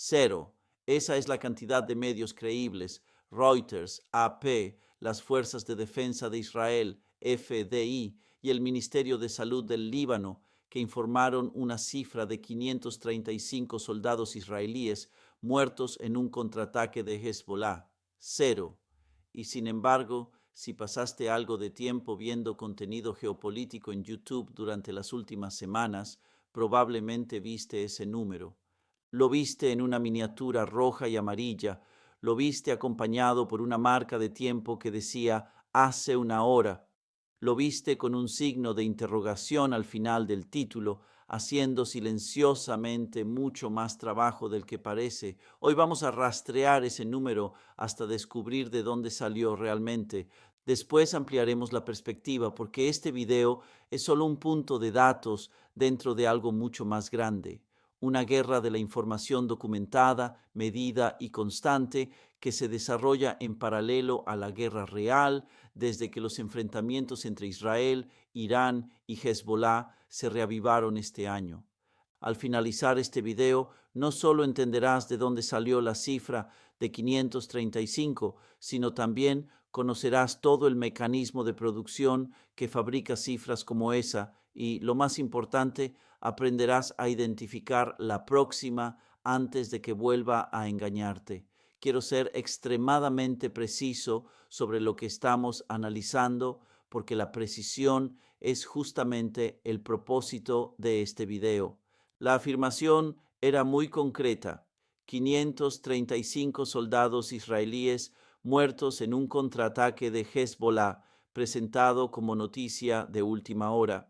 Cero. Esa es la cantidad de medios creíbles. Reuters, AP, las Fuerzas de Defensa de Israel, FDI, y el Ministerio de Salud del Líbano, que informaron una cifra de 535 soldados israelíes muertos en un contraataque de Hezbollah. Cero. Y sin embargo, si pasaste algo de tiempo viendo contenido geopolítico en YouTube durante las últimas semanas, probablemente viste ese número. Lo viste en una miniatura roja y amarilla, lo viste acompañado por una marca de tiempo que decía hace una hora. Lo viste con un signo de interrogación al final del título, haciendo silenciosamente mucho más trabajo del que parece. Hoy vamos a rastrear ese número hasta descubrir de dónde salió realmente. Después ampliaremos la perspectiva porque este video es solo un punto de datos dentro de algo mucho más grande. Una guerra de la información documentada, medida y constante que se desarrolla en paralelo a la guerra real desde que los enfrentamientos entre Israel, Irán y Hezbollah se reavivaron este año. Al finalizar este video, no solo entenderás de dónde salió la cifra de 535, sino también conocerás todo el mecanismo de producción que fabrica cifras como esa y, lo más importante, aprenderás a identificar la próxima antes de que vuelva a engañarte. Quiero ser extremadamente preciso sobre lo que estamos analizando porque la precisión es justamente el propósito de este video. La afirmación era muy concreta: 535 soldados israelíes muertos en un contraataque de Hezbollah, presentado como noticia de última hora.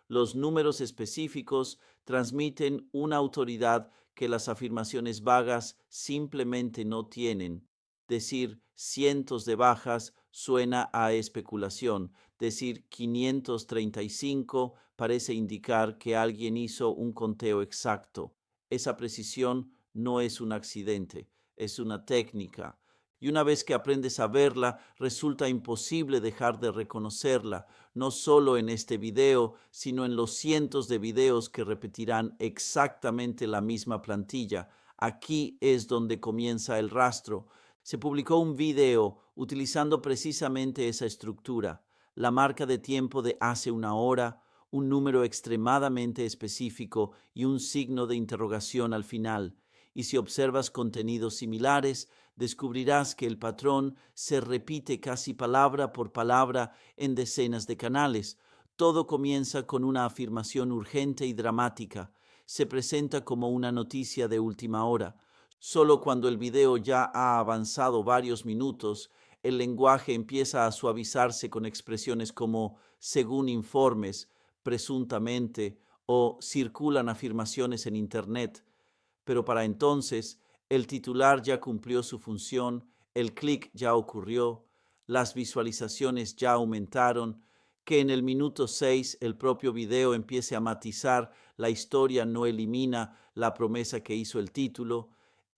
Los números específicos transmiten una autoridad que las afirmaciones vagas simplemente no tienen. Decir cientos de bajas suena a especulación. Decir 535 parece indicar que alguien hizo un conteo exacto. Esa precisión no es un accidente, es una técnica. Y una vez que aprendes a verla, resulta imposible dejar de reconocerla, no solo en este video, sino en los cientos de videos que repetirán exactamente la misma plantilla. Aquí es donde comienza el rastro. Se publicó un video utilizando precisamente esa estructura, la marca de tiempo de hace una hora, un número extremadamente específico y un signo de interrogación al final. Y si observas contenidos similares, descubrirás que el patrón se repite casi palabra por palabra en decenas de canales. Todo comienza con una afirmación urgente y dramática. Se presenta como una noticia de última hora. Solo cuando el video ya ha avanzado varios minutos, el lenguaje empieza a suavizarse con expresiones como según informes, presuntamente, o circulan afirmaciones en Internet. Pero para entonces, el titular ya cumplió su función, el clic ya ocurrió, las visualizaciones ya aumentaron, que en el minuto 6 el propio video empiece a matizar la historia no elimina la promesa que hizo el título.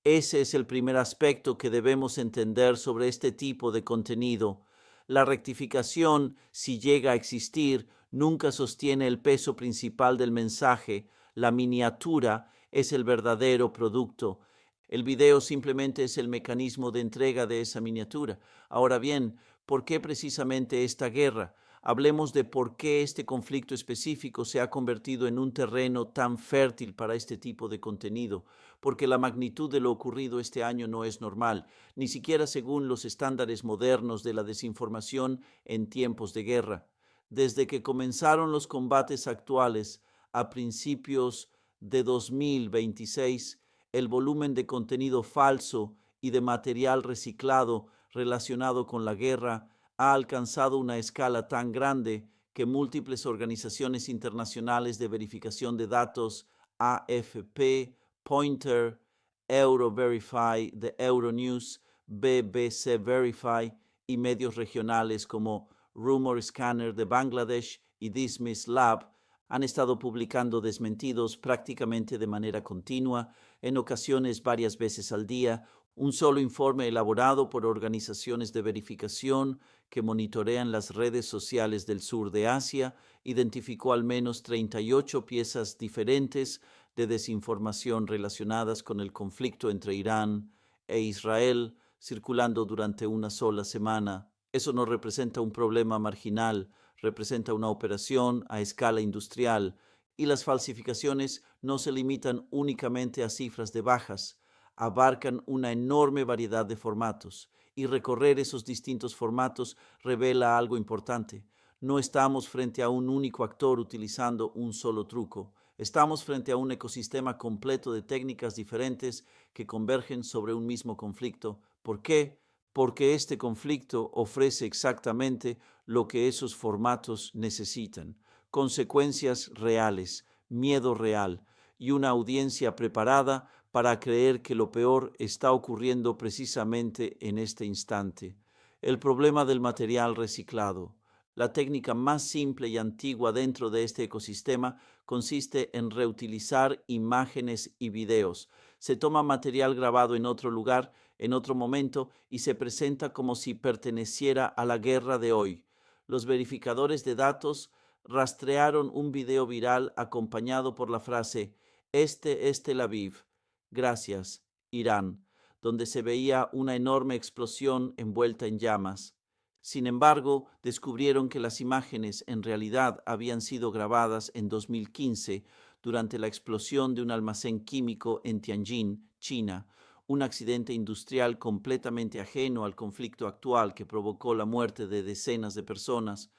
Ese es el primer aspecto que debemos entender sobre este tipo de contenido. La rectificación, si llega a existir, nunca sostiene el peso principal del mensaje. La miniatura es el verdadero producto. El video simplemente es el mecanismo de entrega de esa miniatura. Ahora bien, ¿por qué precisamente esta guerra? Hablemos de por qué este conflicto específico se ha convertido en un terreno tan fértil para este tipo de contenido, porque la magnitud de lo ocurrido este año no es normal, ni siquiera según los estándares modernos de la desinformación en tiempos de guerra. Desde que comenzaron los combates actuales a principios de 2026, el volumen de contenido falso y de material reciclado relacionado con la guerra ha alcanzado una escala tan grande que múltiples organizaciones internacionales de verificación de datos, AFP, Pointer, Euroverify, The Euronews, BBC Verify y medios regionales como Rumor Scanner de Bangladesh y Dismiss Lab han estado publicando desmentidos prácticamente de manera continua, en ocasiones varias veces al día. Un solo informe elaborado por organizaciones de verificación que monitorean las redes sociales del sur de Asia identificó al menos 38 piezas diferentes de desinformación relacionadas con el conflicto entre Irán e Israel circulando durante una sola semana. Eso no representa un problema marginal, representa una operación a escala industrial, y las falsificaciones no se limitan únicamente a cifras de bajas, abarcan una enorme variedad de formatos, y recorrer esos distintos formatos revela algo importante. No estamos frente a un único actor utilizando un solo truco. Estamos frente a un ecosistema completo de técnicas diferentes que convergen sobre un mismo conflicto. ¿Por qué? Porque este conflicto ofrece exactamente lo que esos formatos necesitan: consecuencias reales, miedo real y una audiencia preparada para creer que lo peor está ocurriendo precisamente en este instante. El problema del material reciclado. La técnica más simple y antigua dentro de este ecosistema consiste en reutilizar imágenes y videos. Se toma material grabado en otro lugar, en otro momento, y se presenta como si perteneciera a la guerra de hoy. Los verificadores de datos rastrearon un video viral acompañado por la frase "Este es Tel Aviv. Gracias, Irán", donde se veía una enorme explosión envuelta en llamas. Sin embargo, descubrieron que las imágenes en realidad habían sido grabadas en 2015 durante la explosión de un almacén químico en Tianjin, China, un accidente industrial completamente ajeno al conflicto actual que provocó la muerte de decenas de personas.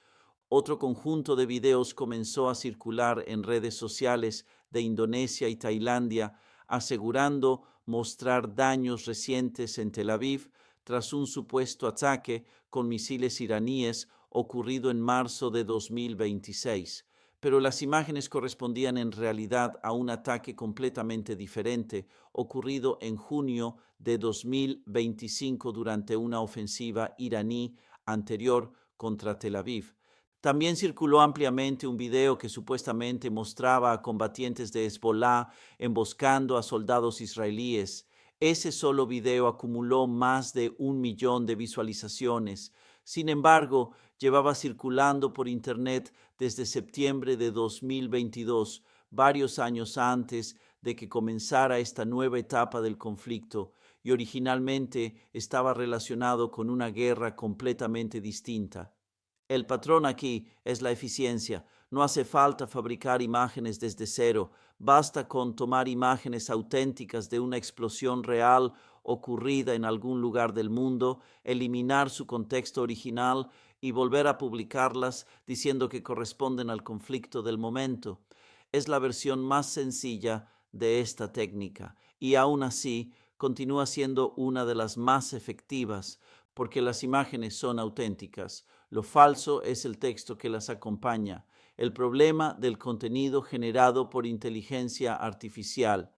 Otro conjunto de videos comenzó a circular en redes sociales de Indonesia y Tailandia, asegurando mostrar daños recientes en Tel Aviv tras un supuesto ataque con misiles iraníes ocurrido en marzo de 2026. Pero las imágenes correspondían en realidad a un ataque completamente diferente, ocurrido en junio de 2025 durante una ofensiva iraní anterior contra Tel Aviv. También circuló ampliamente un video que supuestamente mostraba a combatientes de Hezbollah emboscando a soldados israelíes. Ese solo video acumuló más de 1 millón de visualizaciones. Sin embargo, llevaba circulando por Internet desde septiembre de 2022, varios años antes de que comenzara esta nueva etapa del conflicto, y originalmente estaba relacionado con una guerra completamente distinta. El patrón aquí es la eficiencia. No hace falta fabricar imágenes desde cero. Basta con tomar imágenes auténticas de una explosión real ocurrida en algún lugar del mundo, eliminar su contexto original y volver a publicarlas diciendo que corresponden al conflicto del momento. Es la versión más sencilla de esta técnica y aún así continúa siendo una de las más efectivas porque las imágenes son auténticas. Lo falso es el texto que las acompaña. El problema del contenido generado por inteligencia artificial.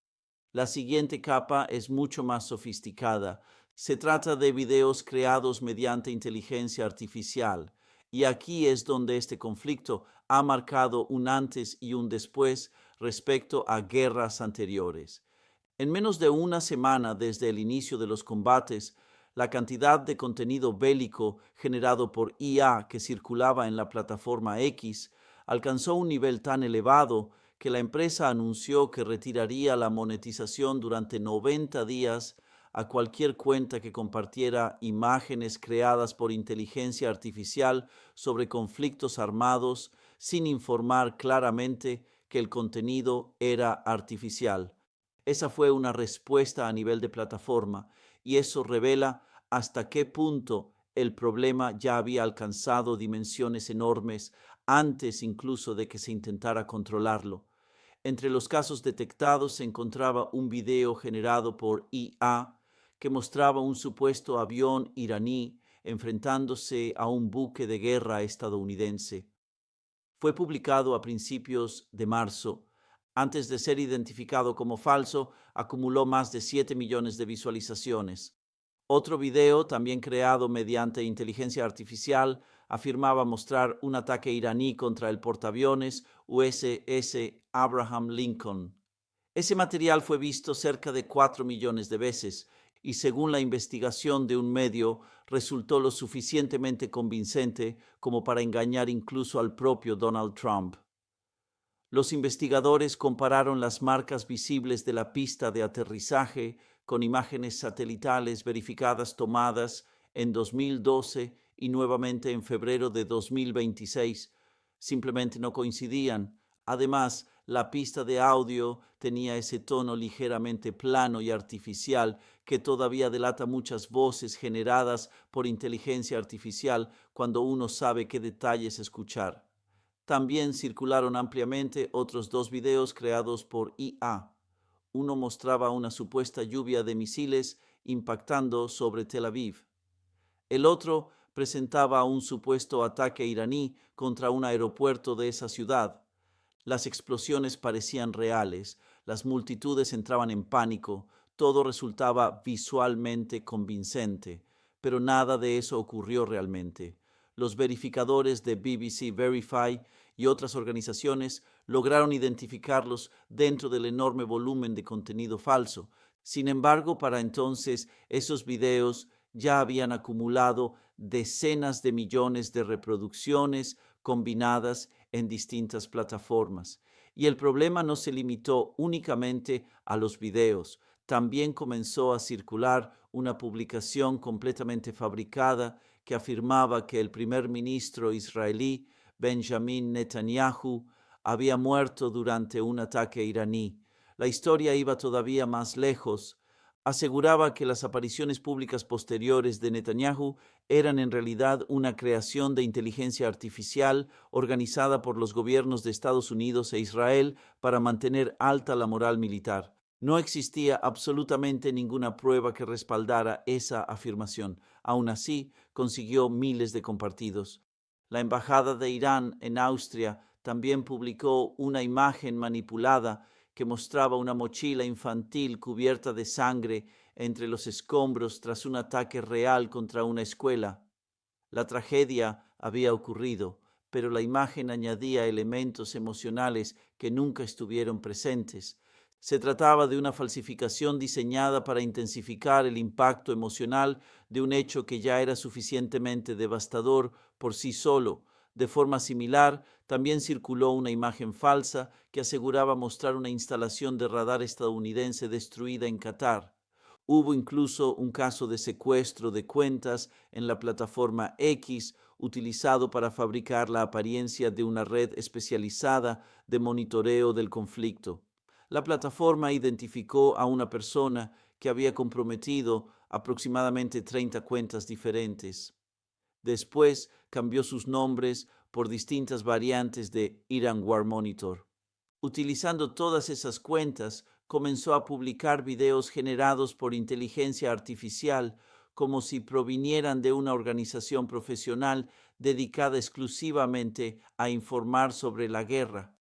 La siguiente capa es mucho más sofisticada. Se trata de videos creados mediante inteligencia artificial. Y aquí es donde este conflicto ha marcado un antes y un después respecto a guerras anteriores. En menos de una semana desde el inicio de los combates, la cantidad de contenido bélico generado por IA que circulaba en la plataforma X alcanzó un nivel tan elevado que la empresa anunció que retiraría la monetización durante 90 días a cualquier cuenta que compartiera imágenes creadas por inteligencia artificial sobre conflictos armados sin informar claramente que el contenido era artificial. Esa fue una respuesta a nivel de plataforma y eso revela hasta qué punto el problema ya había alcanzado dimensiones enormes antes incluso de que se intentara controlarlo. Entre los casos detectados se encontraba un video generado por IA que mostraba un supuesto avión iraní enfrentándose a un buque de guerra estadounidense. Fue publicado a principios de marzo. Antes de ser identificado como falso, acumuló más de 7 millones de visualizaciones. Otro video, también creado mediante inteligencia artificial, afirmaba mostrar un ataque iraní contra el portaaviones USS Abraham Lincoln. Ese material fue visto cerca de 4 millones de veces y, según la investigación de un medio, resultó lo suficientemente convincente como para engañar incluso al propio Donald Trump. Los investigadores compararon las marcas visibles de la pista de aterrizaje con imágenes satelitales verificadas tomadas en 2012 y nuevamente en febrero de 2026. Simplemente no coincidían. Además, la pista de audio tenía ese tono ligeramente plano y artificial que todavía delata muchas voces generadas por inteligencia artificial cuando uno sabe qué detalles escuchar. También circularon ampliamente otros dos videos creados por IA. Uno mostraba una supuesta lluvia de misiles impactando sobre Tel Aviv. El otro presentaba un supuesto ataque iraní contra un aeropuerto de esa ciudad. Las explosiones parecían reales, las multitudes entraban en pánico, todo resultaba visualmente convincente, pero nada de eso ocurrió realmente. Los verificadores de BBC Verify y otras organizaciones lograron identificarlos dentro del enorme volumen de contenido falso. Sin embargo, para entonces, esos videos ya habían acumulado decenas de millones de reproducciones combinadas en distintas plataformas. Y el problema no se limitó únicamente a los videos. También comenzó a circular una publicación completamente fabricada que afirmaba que el primer ministro israelí, Benjamin Netanyahu, había muerto durante un ataque iraní. La historia iba todavía más lejos. Aseguraba que las apariciones públicas posteriores de Netanyahu eran en realidad una creación de inteligencia artificial organizada por los gobiernos de Estados Unidos e Israel para mantener alta la moral militar. No existía absolutamente ninguna prueba que respaldara esa afirmación. Aún así, consiguió miles de compartidos. La embajada de Irán en Austria también publicó una imagen manipulada que mostraba una mochila infantil cubierta de sangre entre los escombros tras un ataque real contra una escuela. La tragedia había ocurrido, pero la imagen añadía elementos emocionales que nunca estuvieron presentes. Se trataba de una falsificación diseñada para intensificar el impacto emocional de un hecho que ya era suficientemente devastador por sí solo. De forma similar, también circuló una imagen falsa que aseguraba mostrar una instalación de radar estadounidense destruida en Qatar. Hubo incluso un caso de secuestro de cuentas en la plataforma X, utilizado para fabricar la apariencia de una red especializada de monitoreo del conflicto. La plataforma identificó a una persona que había comprometido aproximadamente 30 cuentas diferentes. Después cambió sus nombres por distintas variantes de Iran War Monitor. Utilizando todas esas cuentas, comenzó a publicar videos generados por inteligencia artificial como si provinieran de una organización profesional dedicada exclusivamente a informar sobre la guerra.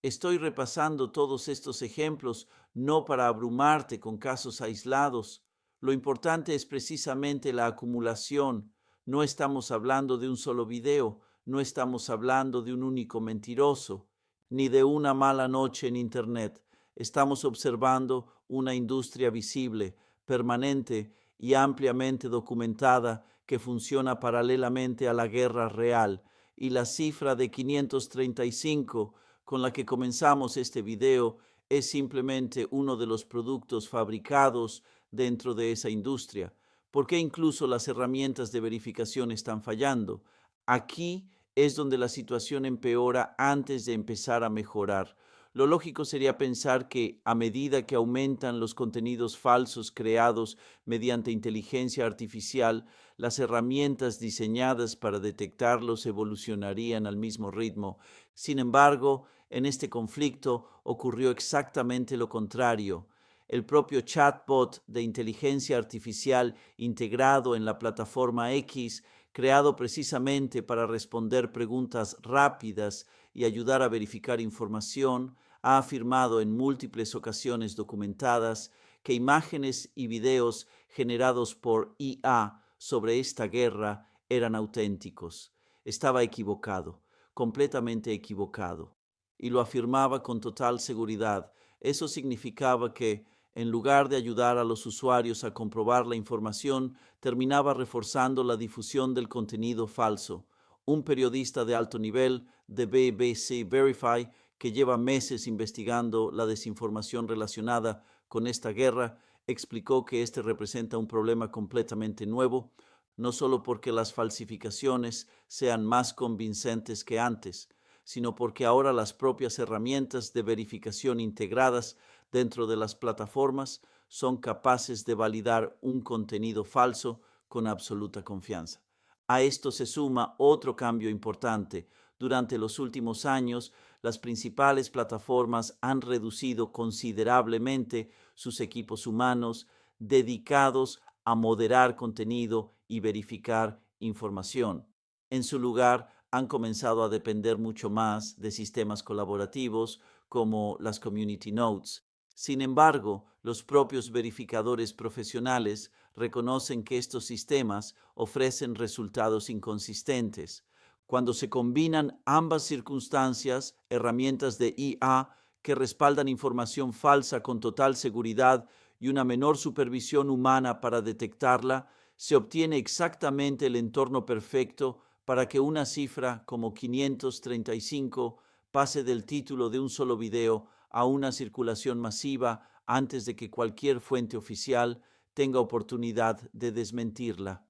Estoy repasando todos estos ejemplos no para abrumarte con casos aislados. Lo importante es precisamente la acumulación. No estamos hablando de un solo video, no estamos hablando de un único mentiroso, ni de una mala noche en Internet. Estamos observando una industria visible, permanente y ampliamente documentada que funciona paralelamente a la guerra real. Y la cifra de 535 con la que comenzamos este video es simplemente uno de los productos fabricados dentro de esa industria. ¿Por qué incluso las herramientas de verificación están fallando? Aquí es donde la situación empeora antes de empezar a mejorar. Lo lógico sería pensar que a medida que aumentan los contenidos falsos creados mediante inteligencia artificial, las herramientas diseñadas para detectarlos evolucionarían al mismo ritmo. Sin embargo, en este conflicto ocurrió exactamente lo contrario. El propio chatbot de inteligencia artificial integrado en la plataforma X, creado precisamente para responder preguntas rápidas y ayudar a verificar información, ha afirmado en múltiples ocasiones documentadas que imágenes y videos generados por IA sobre esta guerra eran auténticos. Estaba equivocado, completamente equivocado, y lo afirmaba con total seguridad. Eso significaba que, en lugar de ayudar a los usuarios a comprobar la información, terminaba reforzando la difusión del contenido falso. Un periodista de alto nivel de BBC Verify, que lleva meses investigando la desinformación relacionada con esta guerra, explicó que este representa un problema completamente nuevo, no solo porque las falsificaciones sean más convincentes que antes, sino porque ahora las propias herramientas de verificación integradas dentro de las plataformas son capaces de validar un contenido falso con absoluta confianza. A esto se suma otro cambio importante. Durante los últimos años, las principales plataformas han reducido considerablemente sus equipos humanos dedicados a moderar contenido y verificar información. En su lugar, han comenzado a depender mucho más de sistemas colaborativos como las Community Notes. Sin embargo, los propios verificadores profesionales reconocen que estos sistemas ofrecen resultados inconsistentes. Cuando se combinan ambas circunstancias, herramientas de IA que respaldan información falsa con total seguridad y una menor supervisión humana para detectarla, se obtiene exactamente el entorno perfecto para que una cifra como 535 pase del título de un solo video a una circulación masiva antes de que cualquier fuente oficial tenga oportunidad de desmentirla.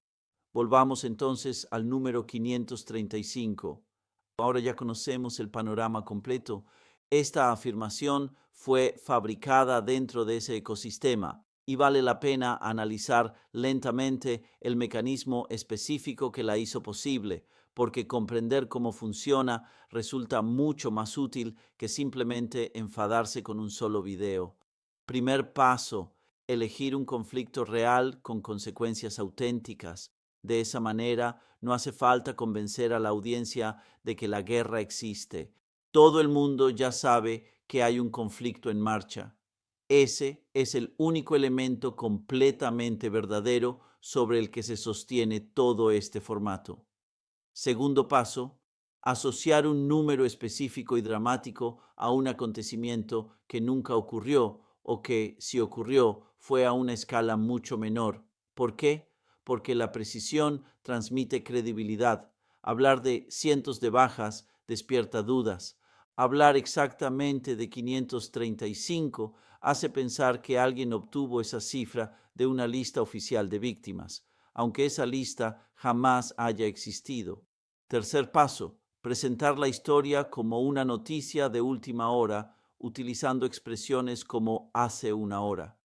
Volvamos entonces al número 535. Ahora ya conocemos el panorama completo. Esta afirmación fue fabricada dentro de ese ecosistema y vale la pena analizar lentamente el mecanismo específico que la hizo posible, porque comprender cómo funciona resulta mucho más útil que simplemente enfadarse con un solo video. Primer paso: elegir un conflicto real con consecuencias auténticas. De esa manera, no hace falta convencer a la audiencia de que la guerra existe. Todo el mundo ya sabe que hay un conflicto en marcha. Ese es el único elemento completamente verdadero sobre el que se sostiene todo este formato. Segundo paso: asociar un número específico y dramático a un acontecimiento que nunca ocurrió o que, si ocurrió, fue a una escala mucho menor. ¿Por qué? Porque la precisión transmite credibilidad. Hablar de cientos de bajas despierta dudas. Hablar exactamente de 535 hace pensar que alguien obtuvo esa cifra de una lista oficial de víctimas, aunque esa lista jamás haya existido. Tercer paso: presentar la historia como una noticia de última hora, utilizando expresiones como hace una hora.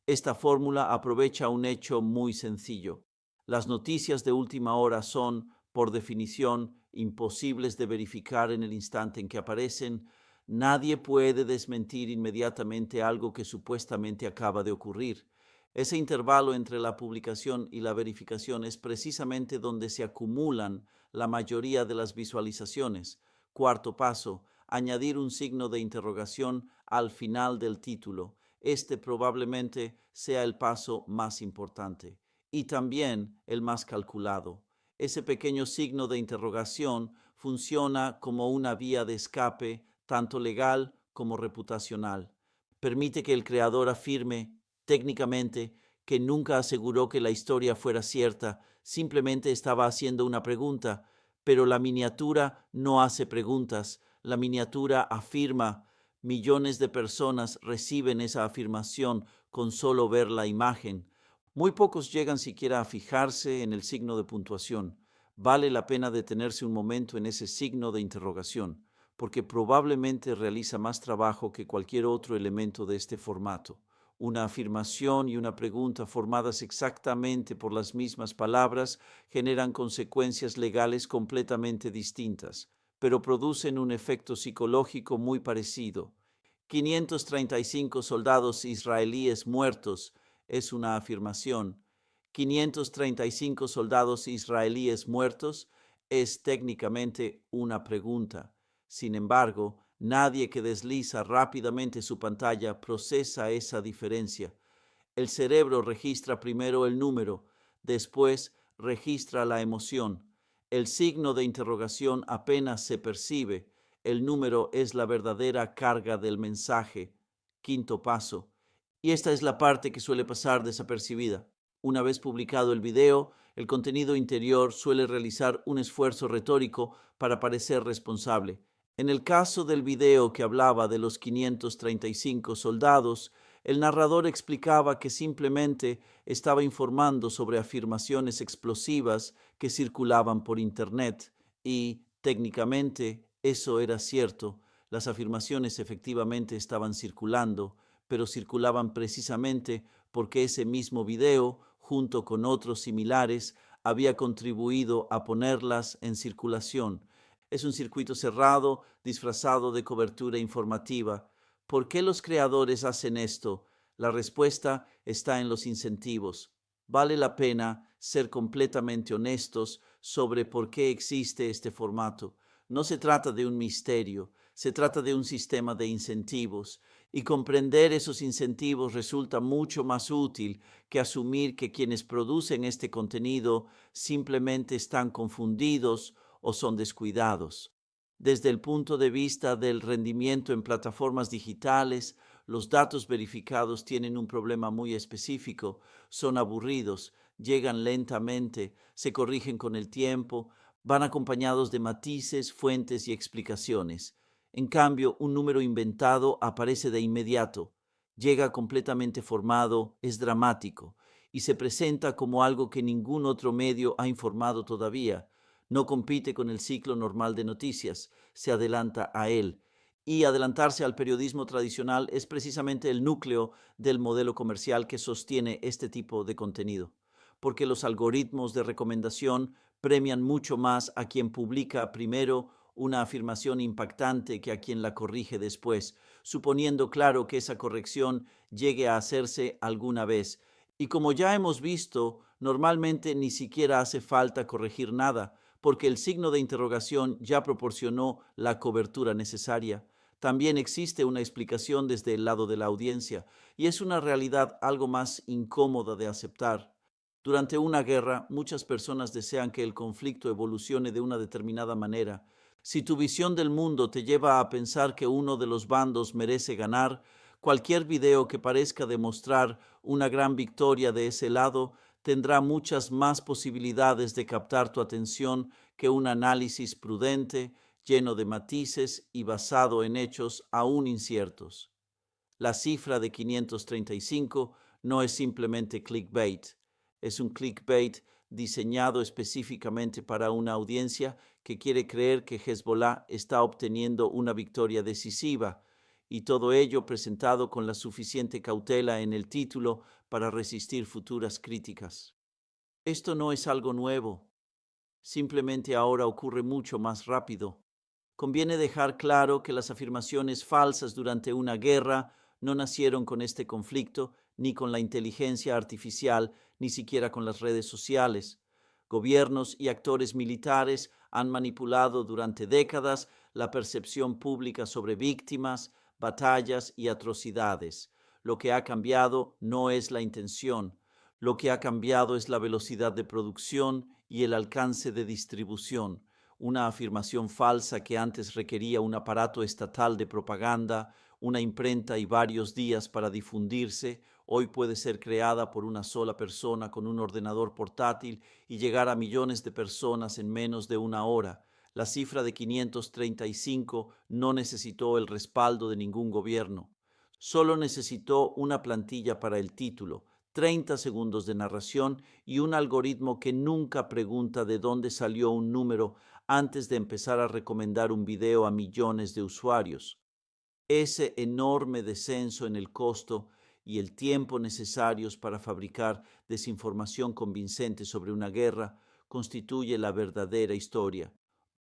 Esta fórmula aprovecha un hecho muy sencillo. Las noticias de última hora son, por definición, imposibles de verificar en el instante en que aparecen. Nadie puede desmentir inmediatamente algo que supuestamente acaba de ocurrir. Ese intervalo entre la publicación y la verificación es precisamente donde se acumulan la mayoría de las visualizaciones. Cuarto paso: añadir un signo de interrogación al final del título. Este probablemente sea el paso más importante y también el más calculado. Ese pequeño signo de interrogación funciona como una vía de escape tanto legal como reputacional. Permite que el creador afirme técnicamente que nunca aseguró que la historia fuera cierta, simplemente estaba haciendo una pregunta, pero la miniatura no hace preguntas, la miniatura afirma. Millones de personas reciben esa afirmación con solo ver la imagen. Muy pocos llegan siquiera a fijarse en el signo de puntuación. Vale la pena detenerse un momento en ese signo de interrogación, porque probablemente realiza más trabajo que cualquier otro elemento de este formato. Una afirmación y una pregunta formadas exactamente por las mismas palabras generan consecuencias legales completamente distintas, pero producen un efecto psicológico muy parecido. 535 soldados israelíes muertos es una afirmación. 535 soldados israelíes muertos es técnicamente una pregunta. Sin embargo, nadie que desliza rápidamente su pantalla procesa esa diferencia. El cerebro registra primero el número, después registra la emoción. El signo de interrogación apenas se percibe. El número es la verdadera carga del mensaje. Quinto paso. Y esta es la parte que suele pasar desapercibida. Una vez publicado el video, el contenido interior suele realizar un esfuerzo retórico para parecer responsable. En el caso del video que hablaba de los 535 soldados, el narrador explicaba que simplemente estaba informando sobre afirmaciones explosivas que circulaban por Internet y, técnicamente, eso era cierto. Las afirmaciones efectivamente estaban circulando, pero circulaban precisamente porque ese mismo video, junto con otros similares, había contribuido a ponerlas en circulación. Es un circuito cerrado disfrazado de cobertura informativa. ¿Por qué los creadores hacen esto? La respuesta está en los incentivos. Vale la pena ser completamente honestos sobre por qué existe este formato. No se trata de un misterio, se trata de un sistema de incentivos, y comprender esos incentivos resulta mucho más útil que asumir que quienes producen este contenido simplemente están confundidos o son descuidados. Desde el punto de vista del rendimiento en plataformas digitales, los datos verificados tienen un problema muy específico. Son aburridos, llegan lentamente, se corrigen con el tiempo, van acompañados de matices, fuentes y explicaciones. En cambio, un número inventado aparece de inmediato, llega completamente formado, es dramático y se presenta como algo que ningún otro medio ha informado todavía. No compite con el ciclo normal de noticias, se adelanta a él. Y adelantarse al periodismo tradicional es precisamente el núcleo del modelo comercial que sostiene este tipo de contenido, porque los algoritmos de recomendación premian mucho más a quien publica primero una afirmación impactante que a quien la corrige después, suponiendo claro que esa corrección llegue a hacerse alguna vez. Y como ya hemos visto, normalmente ni siquiera hace falta corregir nada, porque el signo de interrogación ya proporcionó la cobertura necesaria. También existe una explicación desde el lado de la audiencia, y es una realidad algo más incómoda de aceptar. Durante una guerra, muchas personas desean que el conflicto evolucione de una determinada manera. Si tu visión del mundo te lleva a pensar que uno de los bandos merece ganar, cualquier video que parezca demostrar una gran victoria de ese lado tendrá muchas más posibilidades de captar tu atención que un análisis prudente, lleno de matices y basado en hechos aún inciertos. La cifra de 535 no es simplemente clickbait, es un clickbait diseñado específicamente para una audiencia que quiere creer que Hezbollah está obteniendo una victoria decisiva, y todo ello presentado con la suficiente cautela en el título para resistir futuras críticas. Esto no es algo nuevo, simplemente ahora ocurre mucho más rápido. Conviene dejar claro que las afirmaciones falsas durante una guerra no nacieron con este conflicto, ni con la inteligencia artificial, ni siquiera con las redes sociales. Gobiernos y actores militares han manipulado durante décadas la percepción pública sobre víctimas, batallas y atrocidades. Lo que ha cambiado no es la intención, lo que ha cambiado es la velocidad de producción y el alcance de distribución. Una afirmación falsa que antes requería un aparato estatal de propaganda, una imprenta y varios días para difundirse, hoy puede ser creada por una sola persona con un ordenador portátil y llegar a millones de personas en menos de una hora. La cifra de 535 no necesitó el respaldo de ningún gobierno. Solo necesitó una plantilla para el título, 30 segundos de narración y un algoritmo que nunca pregunta de dónde salió un número antes de empezar a recomendar un video a millones de usuarios. Ese enorme descenso en el costo y el tiempo necesarios para fabricar desinformación convincente sobre una guerra constituye la verdadera historia.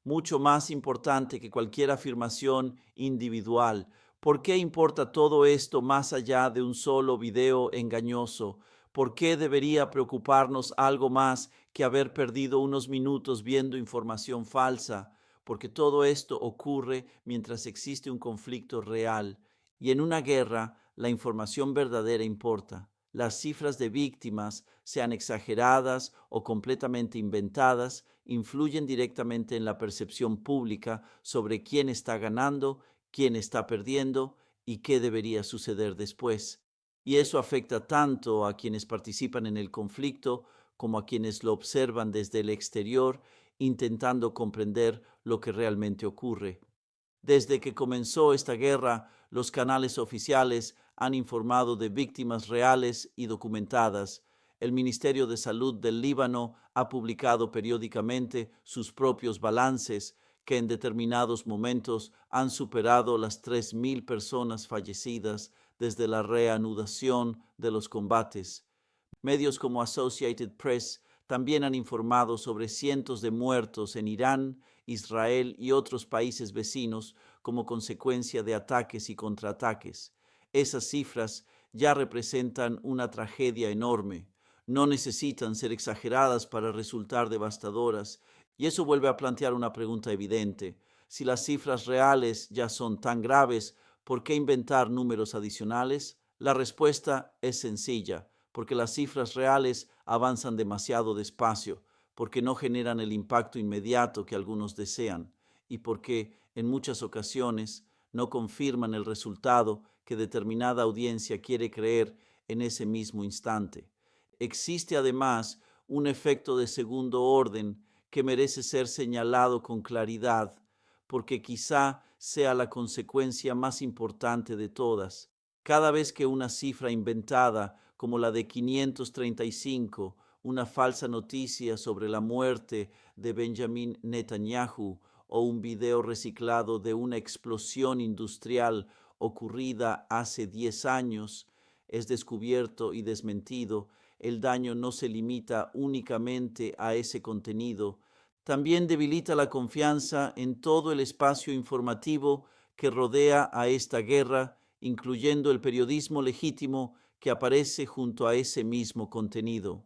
Mucho más importante que cualquier afirmación individual. ¿Por qué importa todo esto más allá de un solo video engañoso? ¿Por qué debería preocuparnos algo más que haber perdido unos minutos viendo información falsa? Porque todo esto ocurre mientras existe un conflicto real, y en una guerra la información verdadera importa. Las cifras de víctimas, sean exageradas o completamente inventadas, influyen directamente en la percepción pública sobre quién está ganando, quién está perdiendo y qué debería suceder después. Y eso afecta tanto a quienes participan en el conflicto como a quienes lo observan desde el exterior, intentando comprender lo que realmente ocurre. Desde que comenzó esta guerra, los canales oficiales han informado de víctimas reales y documentadas. El Ministerio de Salud del Líbano ha publicado periódicamente sus propios balances, que en determinados momentos han superado las 3.000 personas fallecidas desde la reanudación de los combates. Medios como Associated Press también han informado sobre cientos de muertos en Irán, Israel y otros países vecinos como consecuencia de ataques y contraataques. Esas cifras ya representan una tragedia enorme. No necesitan ser exageradas para resultar devastadoras, y eso vuelve a plantear una pregunta evidente. Si las cifras reales ya son tan graves, ¿por qué inventar números adicionales? La respuesta es sencilla, porque las cifras reales avanzan demasiado despacio, porque no generan el impacto inmediato que algunos desean y porque en muchas ocasiones no confirman el resultado que determinada audiencia quiere creer en ese mismo instante. Existe además un efecto de segundo orden que merece ser señalado con claridad, porque quizá sea la consecuencia más importante de todas. Cada vez que una cifra inventada, como la de 535, una falsa noticia sobre la muerte de Benjamin Netanyahu, o un video reciclado de una explosión industrial ocurrida hace 10 años, es descubierto y desmentido, el daño no se limita únicamente a ese contenido, también debilita la confianza en todo el espacio informativo que rodea a esta guerra, incluyendo el periodismo legítimo que aparece junto a ese mismo contenido.